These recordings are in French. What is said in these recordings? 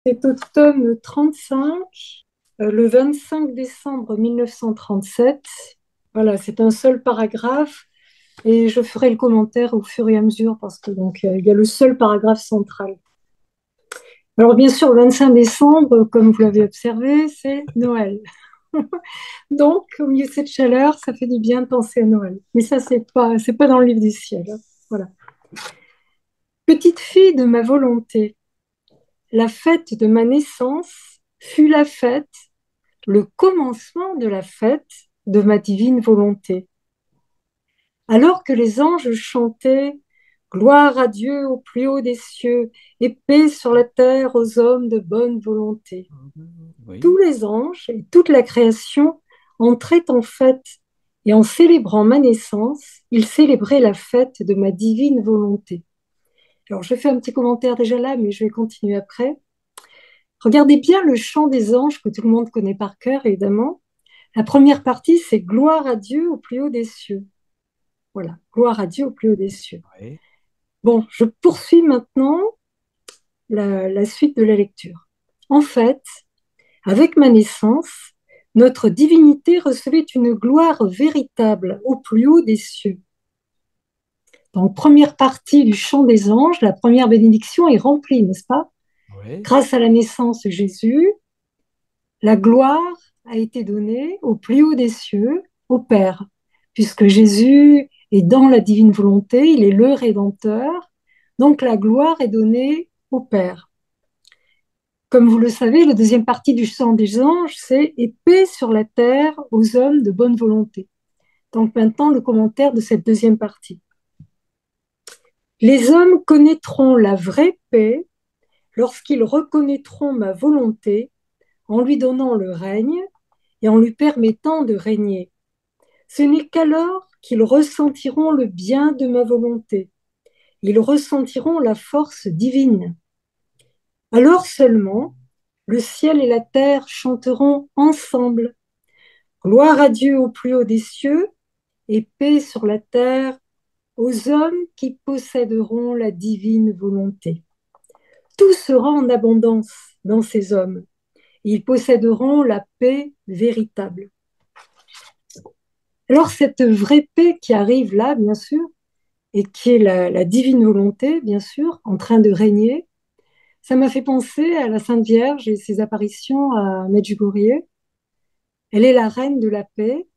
C'est au tome 35, le 25 décembre 1937. Voilà, c'est un seul paragraphe et je ferai le commentaire au fur et à mesure parce que il y a le seul paragraphe central. Alors bien sûr, le 25 décembre, comme vous l'avez observé, c'est Noël. Donc, au milieu de cette chaleur, ça fait du bien de penser à Noël. Mais ça, c'est pas dans le livre du ciel, hein. Voilà. Petite fille de ma volonté, la fête de ma naissance fut la fête, le commencement de la fête de ma divine volonté. Alors que les anges chantaient gloire à Dieu au plus haut des cieux et paix sur la terre aux hommes de bonne volonté. Tous Oui. les anges et toute la création entraient en fête et en célébrant ma naissance, ils célébraient la fête de ma divine volonté. Alors je fais un petit commentaire déjà là, mais je vais continuer après. Regardez bien le chant des anges que tout le monde connaît par cœur, évidemment. La première partie, c'est gloire à Dieu au plus haut des cieux. Voilà, gloire à Dieu au plus haut des cieux. Oui. Bon, je poursuis maintenant la suite de la lecture. En fait, avec ma naissance, notre divinité recevait une gloire véritable au plus haut des cieux. Donc, première partie du chant des anges, la première bénédiction est remplie, n'est-ce pas? Oui. Grâce à la naissance de Jésus, la gloire a été donnée au plus haut des cieux, au Père, puisque Jésus est dans la divine volonté, il est le Rédempteur, donc la gloire est donnée au Père. Comme vous le savez, la deuxième partie du chant des anges, c'est et paix sur la terre aux hommes de bonne volonté. Donc maintenant, le commentaire de cette deuxième partie. Les hommes connaîtront la vraie paix lorsqu'ils reconnaîtront ma volonté en lui donnant le règne et en lui permettant de régner. Ce n'est qu'alors qu'ils ressentiront le bien de ma volonté. Ils ressentiront la force divine. Alors seulement, le ciel et la terre chanteront ensemble. Gloire à Dieu au plus haut des cieux et paix sur la terre aux hommes qui posséderont la divine volonté. Tout sera en abondance dans ces hommes. Ils posséderont la paix véritable. Alors cette vraie paix qui arrive là, bien sûr, et qui est la divine volonté, bien sûr, en train de régner, ça m'a fait penser à la Sainte Vierge et ses apparitions à Medjugorje. Elle est la reine de la paix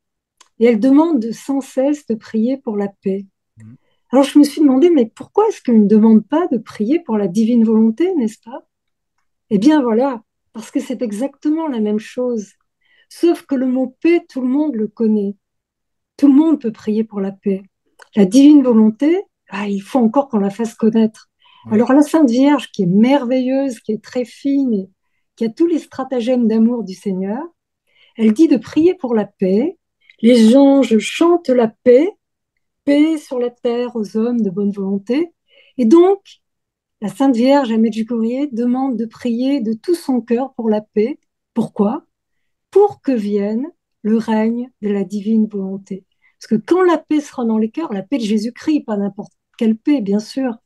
et elle demande sans cesse de prier pour la paix. Mm. Alors je me suis demandé, mais pourquoi est-ce qu'elle ne demande pas de prier pour la divine volonté, n'est-ce pas? Eh bien voilà, parce que c'est exactement la même chose. Sauf que le mot paix, tout le monde le connaît. Tout le monde peut prier pour la paix. La divine volonté, il faut encore qu'on la fasse connaître. Oui. Alors la Sainte Vierge, qui est merveilleuse, qui est très fine, et qui a tous les stratagèmes d'amour du Seigneur, elle dit de prier pour la paix. Les anges chantent la paix, paix sur la terre aux hommes de bonne volonté. Et donc, la Sainte Vierge à Medjugorje demande de prier de tout son cœur pour la paix. Pourquoi? Pour que vienne le règne de la divine volonté. Parce que quand la paix sera dans les cœurs, la paix de Jésus-Christ, pas n'importe quelle paix, bien sûr,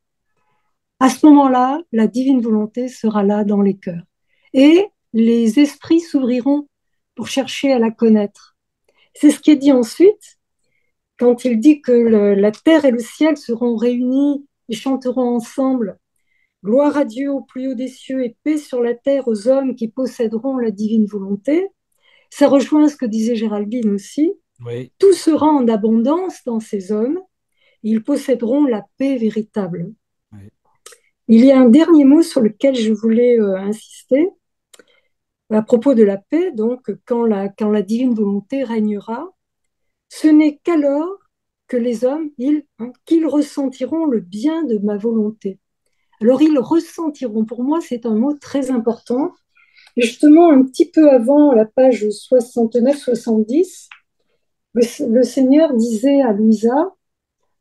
à ce moment-là, la divine volonté sera là dans les cœurs. Et les esprits s'ouvriront pour chercher à la connaître. C'est ce qui est dit ensuite, quand il dit que la terre et le ciel seront réunis et chanteront ensemble. Gloire à Dieu au plus haut des cieux et paix sur la terre aux hommes qui posséderont la divine volonté. Ça rejoint ce que disait Géraldine aussi. Oui. Tout sera en abondance dans ces hommes. Ils posséderont la paix véritable. Oui. Il y a un dernier mot sur lequel je voulais insister à propos de la paix. Donc, quand la divine volonté régnera, ce n'est qu'alors que les hommes, qu'ils ressentiront le bien de ma volonté. Alors, ils ressentiront. Pour moi, c'est un mot très important. Et justement, un petit peu avant la page 69-70, le Seigneur disait à Louisa,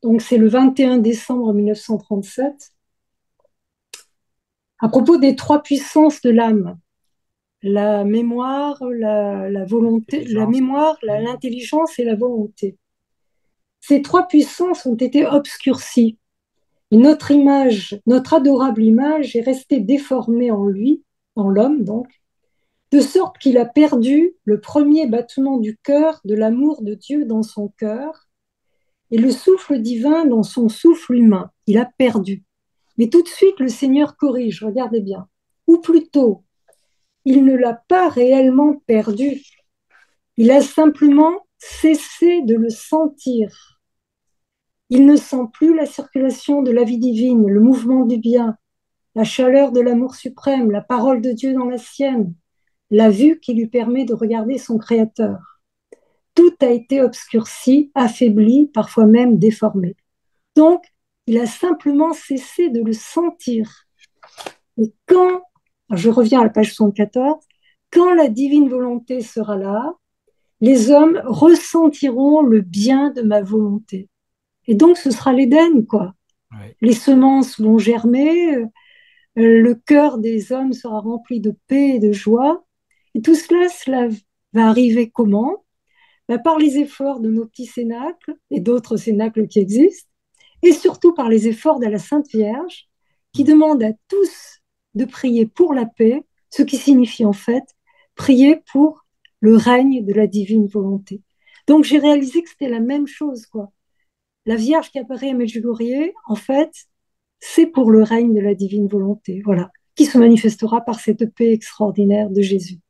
donc c'est le 21 décembre 1937, à propos des trois puissances de l'âme, la mémoire, la volonté, la Intelligence. mémoire, Oui. l'intelligence et la volonté. Ces trois puissances ont été obscurcies. Et notre image, notre adorable image est restée déformée en lui dans l'homme donc, de sorte qu'il a perdu le premier battement du cœur de l'amour de Dieu dans son cœur et le souffle divin dans son souffle humain. Il a perdu. Mais tout de suite, le Seigneur corrige, regardez bien. Ou plutôt, il ne l'a pas réellement perdu. Il a simplement cessé de le sentir. Il ne sent plus la circulation de la vie divine, le mouvement du bien, la chaleur de l'amour suprême, la parole de Dieu dans la sienne, la vue qui lui permet de regarder son Créateur. Tout a été obscurci, affaibli, parfois même déformé. Donc, il a simplement cessé de le sentir. Et quand, je reviens à la page 74, quand la divine volonté sera là, les hommes ressentiront le bien de ma volonté. Et donc, ce sera l'Éden, quoi. Ouais. Les semences vont germer, le cœur des hommes sera rempli de paix et de joie. Et tout cela, cela va arriver comment? Ben, par les efforts de nos petits cénacles et d'autres cénacles qui existent, et surtout par les efforts de la Sainte Vierge, qui Mm. demande à tous de prier pour la paix, ce qui signifie en fait prier pour le règne de la divine volonté. Donc j'ai réalisé que c'était la même chose, quoi. La Vierge qui apparaît à Medjugorje, en fait, c'est pour le règne de la divine volonté, voilà, qui se manifestera par cette paix extraordinaire de Jésus.